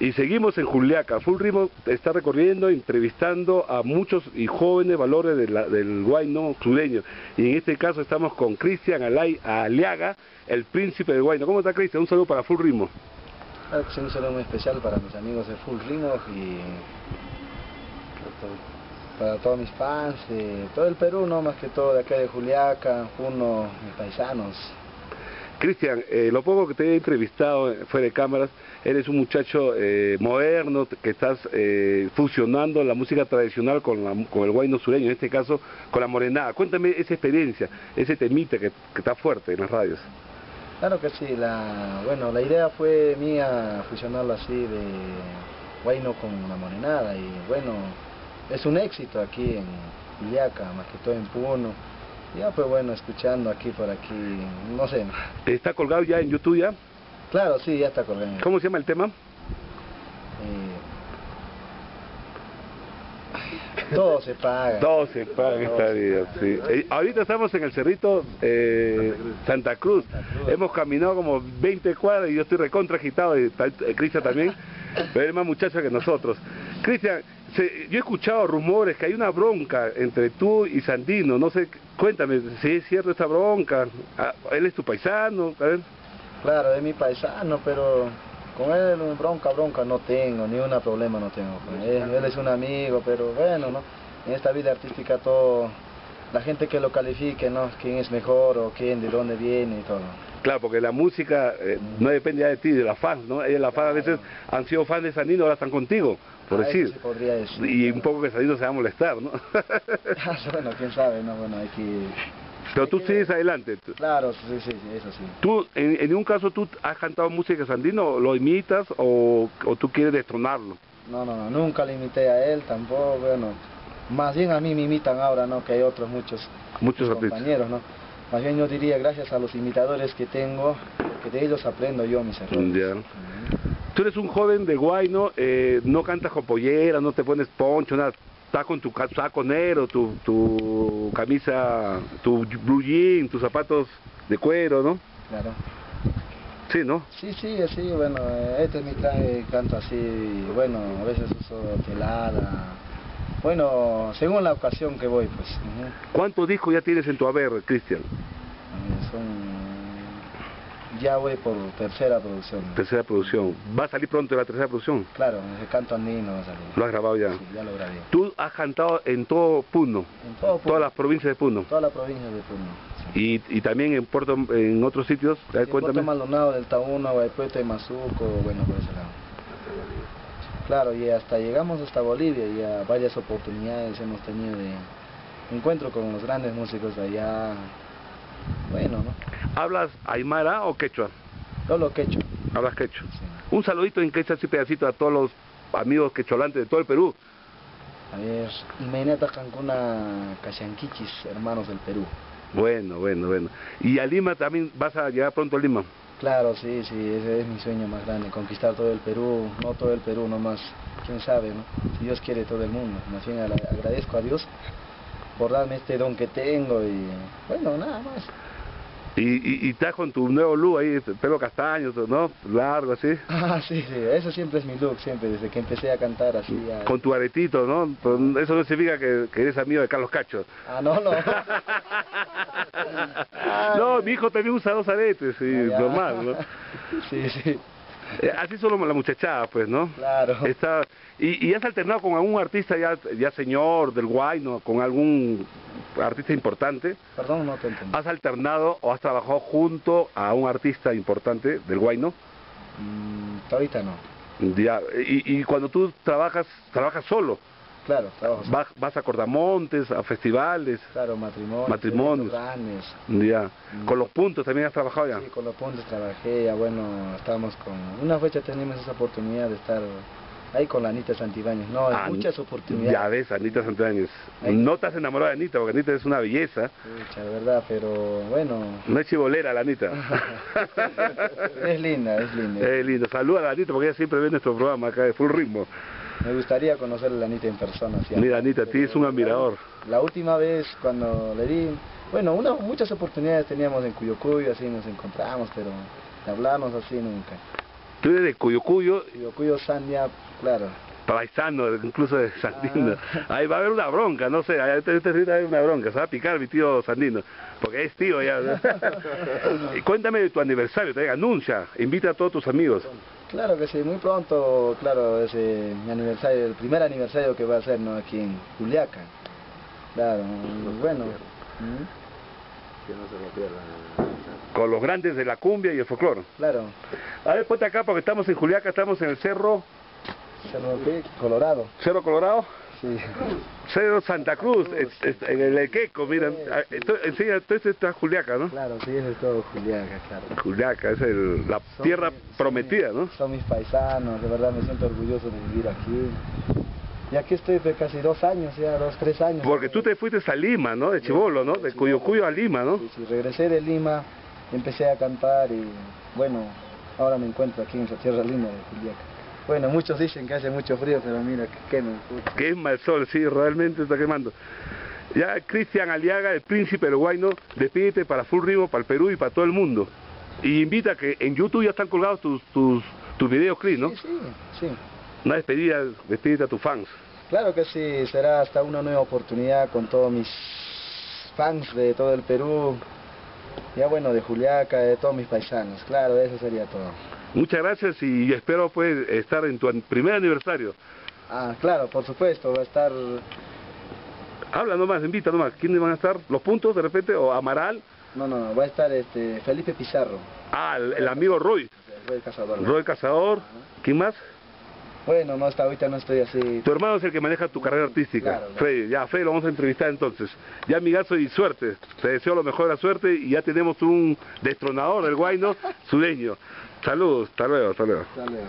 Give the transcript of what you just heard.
Y seguimos en Juliaca. Full Ritmo está recorriendo, entrevistando a muchos y jóvenes valores del huayno sureño. Y en este caso estamos con Cristian Aliaga, el príncipe del huayno. ¿Cómo está, Cristian? Un saludo para Full Ritmo. Claro que sí, un saludo muy especial para mis amigos de Full Ritmo y para todos mis fans de todo el Perú, no más que todo de acá de Juliaca, Puno, mis paisanos. Cristian, lo poco que te he entrevistado fuera de cámaras, eres un muchacho moderno, que estás fusionando la música tradicional con el huayno sureño, en este caso con la morenada. Cuéntame esa experiencia, ese temita que está fuerte en las radios. Claro que sí, la idea fue mía fusionarlo así de huayno con la morenada y bueno, es un éxito aquí en Juliaca, más que todo en Puno. Ya pues bueno, escuchando aquí por aquí, no sé. ¿Está colgado ya en YouTube ya? Claro, sí, ya está colgado. ¿Cómo se llama el tema? Todo se paga. Todo se paga en esta vida, sí. Ahorita estamos en el cerrito Santa Cruz. Hemos caminado como 20 cuadras y yo estoy recontra agitado, y Cristian también, pero es más muchacho que nosotros. Cristian, yo he escuchado rumores que hay una bronca entre tú y Sandino, no sé, cuéntame si es cierto esta bronca. ¿Él es tu paisano? A ver. Claro, es mi paisano, pero con él bronca no tengo, ni un problema no tengo con él. Él es un amigo, pero bueno, ¿no? En esta vida artística todo, la gente que lo califique, ¿no? Quién es mejor o quién, de dónde viene y todo. Claro, porque la música no depende ya de ti, de la fans, ¿no? Ellos, las fans, a veces han sido fans de Sandino, ahora están contigo, por decir. Se podría decir. Y un poco que Sandino se va a molestar, ¿no? Bueno, quién sabe, ¿no? Bueno, hay que... Pero tú sigues adelante. Claro, sí, eso sí. ¿Tú, en ningún caso, tú has cantado música de Sandino, lo imitas o tú quieres destronarlo? No, nunca le imité a él tampoco, bueno, más bien a mí me imitan ahora, ¿no? Que hay otros muchos compañeros, ¿no? Más bien yo diría gracias a los imitadores que tengo, porque de ellos aprendo yo mis errores. Ya. Tú eres un joven de huayno, no cantas con pollera, no te pones poncho, nada. Estás con tu saco negro, tu camisa, tu blue jean, tus zapatos de cuero, ¿no? Claro. Sí, ¿no? Sí, así, bueno, este es mi traje, canto así, bueno, a veces uso telada. Bueno, según la ocasión que voy, pues. ¿Cuántos discos ya tienes en tu haber, Cristian? Ya voy por tercera producción. Tercera producción. ¿Va a salir pronto la tercera producción? Claro, el canto andino va a salir. ¿Lo has grabado ya? Sí, ya lo grabé. ¿Tú has cantado en todo Puno? En todo Puno. Todas las provincias de Puno. Todas las provincias de Puno. Sí. Y también en otros sitios. Sí, Puerto Maldonado, del Taúno, Guaypueto y Mazuco, bueno, por ese lado. Claro, y llegamos hasta Bolivia, y a varias oportunidades hemos tenido de encuentro con los grandes músicos de allá. Bueno, ¿no? ¿Hablas aymara o quechua? Yo lo quechua. ¿Hablas quechua? Sí. Un saludito en quechua, así pedacito a todos los amigos quecholantes de todo el Perú. A ver, Imeneta Cancuna Cayanquichis, hermanos del Perú. Bueno. ¿Y a Lima también vas a llegar pronto a Lima? Claro, sí, ese es mi sueño más grande, conquistar todo el Perú, no todo el Perú nomás, quién sabe, ¿no? Si Dios quiere todo el mundo, más bien agradezco a Dios por darme este don que tengo y bueno, nada más. Y estás con tu nuevo look ahí, pelo castaño, ¿no? Largo, así. Ah, sí, eso siempre es mi look, siempre, desde que empecé a cantar así. Con tu aretito, ¿no? Eso no significa que eres amigo de Carlos Cacho. Ah, no. No, mi hijo también usa 2 aretes, sí, normal, ¿no? Sí. Así son la muchachada, pues, ¿no? Claro. ¿Y has alternado con algún artista ya señor del guayno, con algún artista importante? Perdón, no te entendí. ¿Has alternado o has trabajado junto a un artista importante del guayno? Ahorita no. Ya. Y cuando tú trabajas solo. Claro, trabajo solo. Vas a cordamontes, a festivales. Claro, matrimonios. Grandes. Ya. ¿Con los puntos también has trabajado ya? Sí, con los puntos trabajé, ya bueno, estábamos con... Una fecha tenemos esa oportunidad de estar ahí con la Anita Santibáñez, no, hay muchas oportunidades. Ya ves, Anita Santibáñez. No te has enamorado de Anita, porque Anita es una belleza. Pucha, de verdad, pero bueno... No es chibolera la Anita. Es linda. Es linda. Saluda a la Anita, porque ella siempre ve nuestro programa acá de Full Ritmo. Me gustaría conocer a la Anita en persona. ¿Sí? Mira, Anita, a ti es un admirador. La última vez cuando le di... Bueno, muchas oportunidades teníamos en Cuyo, así nos encontramos, pero de hablarnos así nunca. Tú eres de Cuyucuyo, Cuyo Sandia, claro. paisano, incluso de Sandino. Ahí va a haber una bronca, no sé, este va a haber una bronca, se va a picar mi tío Sandino, porque es tío ya. Y cuéntame de tu aniversario, anuncia, invita a todos tus amigos. Claro que sí, muy pronto, claro, es mi aniversario, el primer aniversario que va a ser, ¿no? Aquí en Juliaca. Claro, bueno. Que no se lo pierdan. Con los grandes de la cumbia y el folclore. Claro. A ver, ponte acá porque estamos en Juliaca, estamos en el Cerro Colorado. Cerro Colorado, Sí. Cerro Santa Cruz, en el Equeco, mira, enseña, entonces está Juliaca, ¿no? Claro, sí, eso es todo Juliaca, claro. Juliaca, es la tierra prometida, ¿no? Son mis paisanos, de verdad me siento orgulloso de vivir aquí. Y aquí estoy de casi 2 años, ya 2, 3 años. Porque tú te fuiste a Lima, ¿no? De chibolo, ¿no? De Cuyucuyo a Lima, ¿no? Sí, sí, regresé de Lima, empecé a cantar y bueno, ahora me encuentro aquí en esa tierra linda de Juliaca. Bueno, muchos dicen que hace mucho frío, pero mira, que quema. Quema el sol, sí, realmente está quemando. Ya Cristian Aliaga, el príncipe del Huayno, despídete para Full Ritmo, para el Perú y para todo el mundo. Y invita que en YouTube ya están colgados tus videoclips, ¿no? Sí, sí, sí. Una despedida a tus fans. Claro que sí, será hasta una nueva oportunidad con todos mis fans de todo el Perú, ya bueno, de Juliaca, de todos mis paisanos, claro, eso sería todo. Muchas gracias y espero pues estar en tu primer aniversario. Ah, claro, por supuesto, va a estar... Habla nomás, invita nomás. ¿Quiénes van a estar? ¿Los puntos de repente? ¿O Amaral? No, va a estar Felipe Pizarro. Ah, el amigo Roy. Roy Cazador. Roy Cazador. ¿Quién más? Bueno, no, hasta ahorita no estoy así. Tu hermano es el que maneja tu carrera artística. Claro. Freddy, ya Freddy lo vamos a entrevistar entonces. Ya amigazo y suerte. Te deseo lo mejor de la suerte y ya tenemos un destronador del Huayno sureño. Saludos, hasta luego, hasta luego. Hasta luego.